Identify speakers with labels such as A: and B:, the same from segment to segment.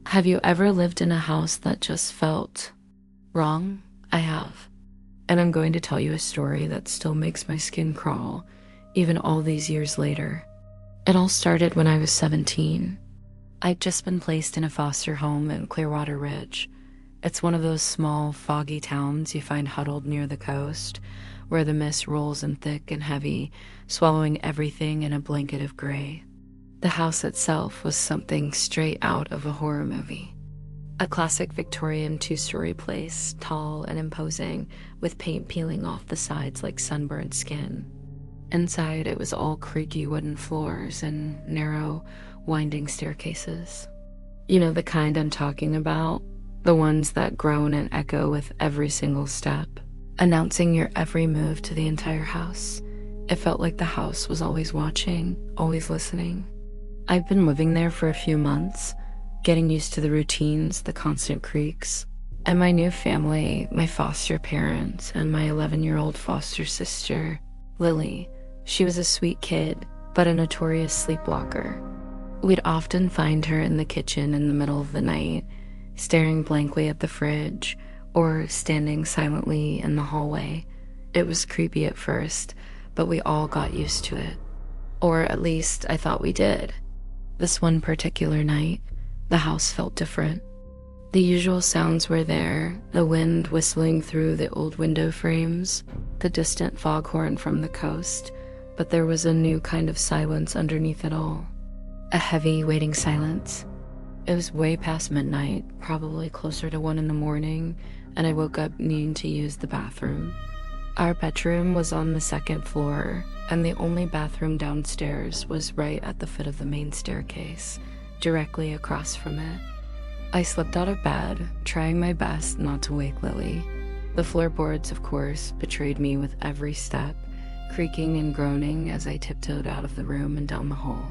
A: Have you ever lived in a house that just felt wrong? I have. And I'm going to tell you a story that still makes my skin crawl, even all these years later. It all started when I was 17. I'd just been placed in a foster home in Clearwater Ridge. It's one of those small, foggy towns you find huddled near the coast, where the mist rolls in thick and heavy, swallowing everything in a blanket of gray. The house itself was something straight out of a horror movie. A classic Victorian two-story place, tall and imposing, with paint peeling off the sides like sunburned skin. Inside, it was all creaky wooden floors and narrow, winding staircases. You know the kind I'm talking about? The ones that groan and echo with every single step, announcing your every move to the entire house. It felt like the house was always watching, always listening. I've been living there for a few months, getting used to the routines, the constant creaks, and my new family, my foster parents, and my 11-year-old foster sister, Lily. She was a sweet kid, but a notorious sleepwalker. We'd often find her in the kitchen in the middle of the night, staring blankly at the fridge, or standing silently in the hallway. It was creepy at first, but we all got used to it. Or at least I thought we did. This one particular night, the house felt different. The usual sounds were there, the wind whistling through the old window frames, the distant foghorn from the coast, but there was a new kind of silence underneath it all. A heavy, waiting silence. It was way past midnight, probably closer to 1 a.m, and I woke up needing to use the bathroom. Our bedroom was on the second floor, and the only bathroom downstairs was right at the foot of the main staircase, directly across from it. I slipped out of bed, trying my best not to wake Lily. The floorboards, of course, betrayed me with every step, creaking and groaning as I tiptoed out of the room and down the hall.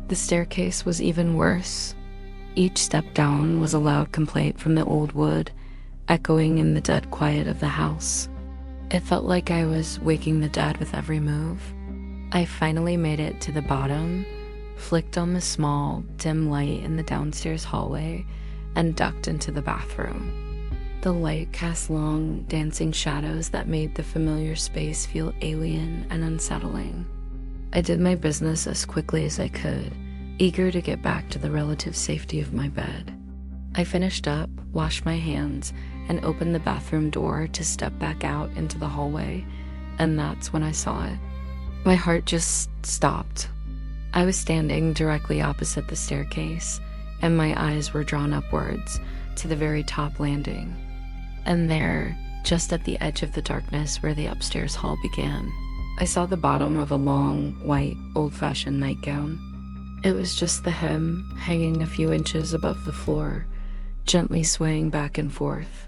A: The staircase was even worse. Each step down was a loud complaint from the old wood, echoing in the dead quiet of the house. It felt like I was waking the dead with every move. I finally made it to the bottom, flicked on the small, dim light in the downstairs hallway, and ducked into the bathroom. The light cast long, dancing shadows that made the familiar space feel alien and unsettling. I did my business as quickly as I could, eager to get back to the relative safety of my bed. I finished up, washed my hands, and opened the bathroom door to step back out into the hallway, and that's when I saw it. My heart just stopped. I was standing directly opposite the staircase, and my eyes were drawn upwards to the very top landing. And there, just at the edge of the darkness where the upstairs hall began, I saw the bottom of a long, white, old-fashioned nightgown. It was just the hem, hanging a few inches above the floor, gently swaying back and forth.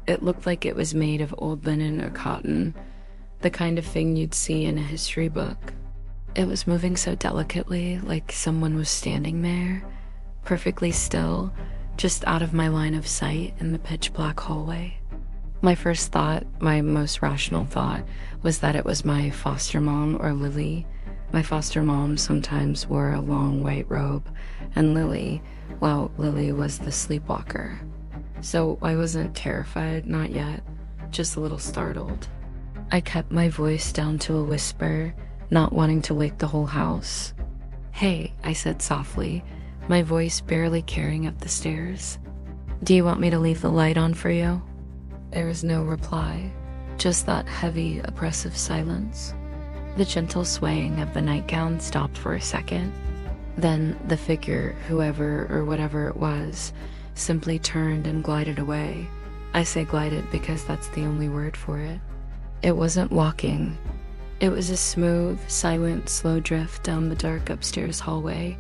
A: It looked like it was made of old linen or cotton, the kind of thing you'd see in a history book. It was moving so delicately, like someone was standing there, perfectly still, just out of my line of sight in the pitch-black hallway. My first thought, my most rational thought, was that it was my foster mom or Lily. My foster mom sometimes wore a long white robe, and Lily was the sleepwalker. So I wasn't terrified, not yet, just a little startled. I kept my voice down to a whisper, not wanting to wake the whole house. "Hey," I said softly, my voice barely carrying up the stairs. "Do you want me to leave the light on for you?" There was no reply, just that heavy, oppressive silence. The gentle swaying of the nightgown stopped for a second. Then the figure, whoever or whatever it was, simply turned and glided away. I say glided because that's the only word for it. It wasn't walking. It was a smooth, silent, slow drift down the dark upstairs hallway,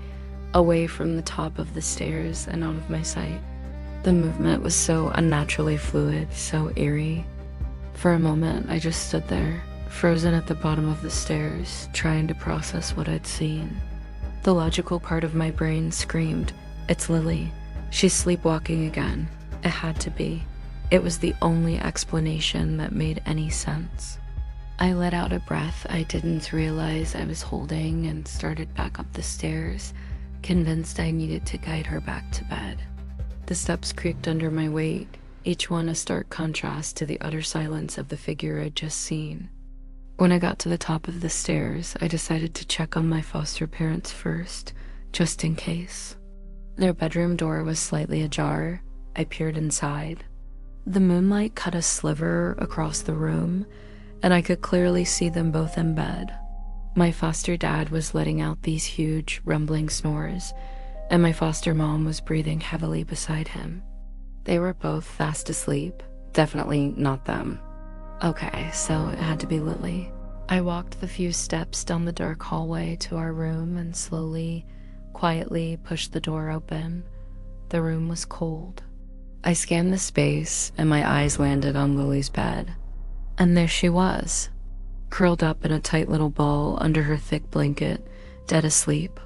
A: away from the top of the stairs and out of my sight. The movement was so unnaturally fluid, so eerie. For a moment, I just stood there, frozen at the bottom of the stairs, trying to process what I'd seen. The logical part of my brain screamed, "It's Lily. She's sleepwalking again." It had to be. It was the only explanation that made any sense. I let out a breath I didn't realize I was holding and started back up the stairs, convinced I needed to guide her back to bed. The steps creaked under my weight, each one a stark contrast to the utter silence of the figure I'd just seen. When I got to the top of the stairs, I decided to check on my foster parents first, just in case. Their bedroom door was slightly ajar. I peered inside. The moonlight cut a sliver across the room, and I could clearly see them both in bed. My foster dad was letting out these huge, rumbling snores, and my foster mom was breathing heavily beside him. They were both fast asleep. Definitely not them. Okay, so it had to be Lily. I walked the few steps down the dark hallway to our room and slowly, quietly pushed the door open. The room was cold. I scanned the space, and my eyes landed on Lily's bed. And there she was, curled up in a tight little ball under her thick blanket, dead asleep.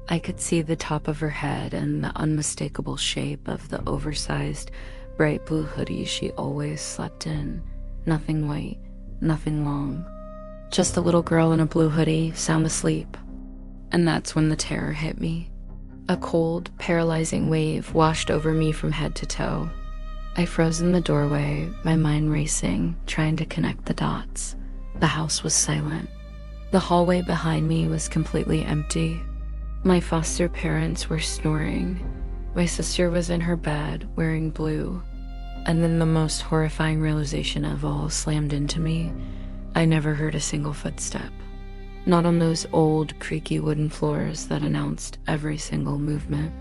A: I could see the top of her head and the unmistakable shape of the oversized, bright blue hoodie she always slept in. Nothing white, nothing long. Just a little girl in a blue hoodie, sound asleep. And that's when the terror hit me. A cold, paralyzing wave washed over me from head to toe. I froze in the doorway, my mind racing, trying to connect the dots. The house was silent. The hallway behind me was completely empty. My foster parents were snoring. My sister was in her bed, wearing blue. And then the most horrifying realization of all slammed into me. I never heard a single footstep. Not on those old, creaky wooden floors that announced every single movement.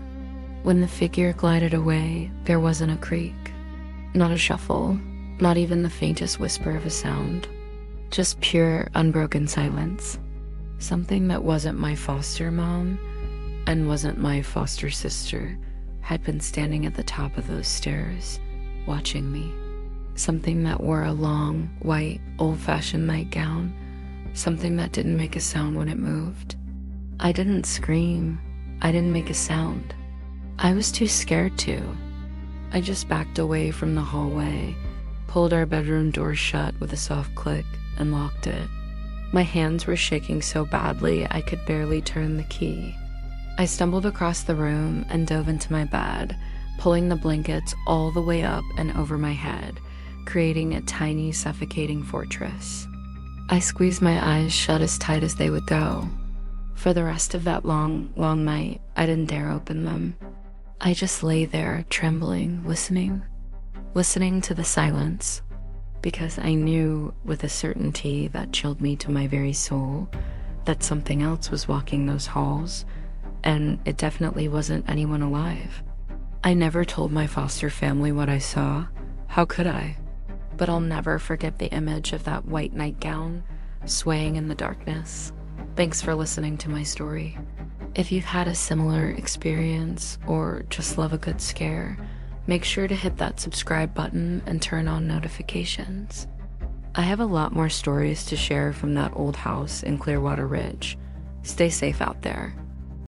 A: When the figure glided away, there wasn't a creak. Not a shuffle, not even the faintest whisper of a sound. Just pure, unbroken silence. Something that wasn't my foster mom and wasn't my foster sister had been standing at the top of those stairs, watching me. Something that wore a long, white, old-fashioned nightgown. Something that didn't make a sound when it moved. I didn't scream. I didn't make a sound. I was too scared to. I just backed away from the hallway, pulled our bedroom door shut with a soft click, and locked it. My hands were shaking so badly I could barely turn the key. I stumbled across the room and dove into my bed, pulling the blankets all the way up and over my head, creating a tiny, suffocating fortress. I squeezed my eyes shut as tight as they would go. For the rest of that long, long night, I didn't dare open them. I just lay there, trembling, listening to the silence, because I knew with a certainty that chilled me to my very soul that something else was walking those halls, and it definitely wasn't anyone alive. I never told my foster family what I saw. How could I? But I'll never forget the image of that white nightgown swaying in the darkness. Thanks for listening to my story. If you've had a similar experience or just love a good scare, make sure to hit that subscribe button and turn on notifications. I have a lot more stories to share from that old house in Clearwater Ridge. Stay safe out there.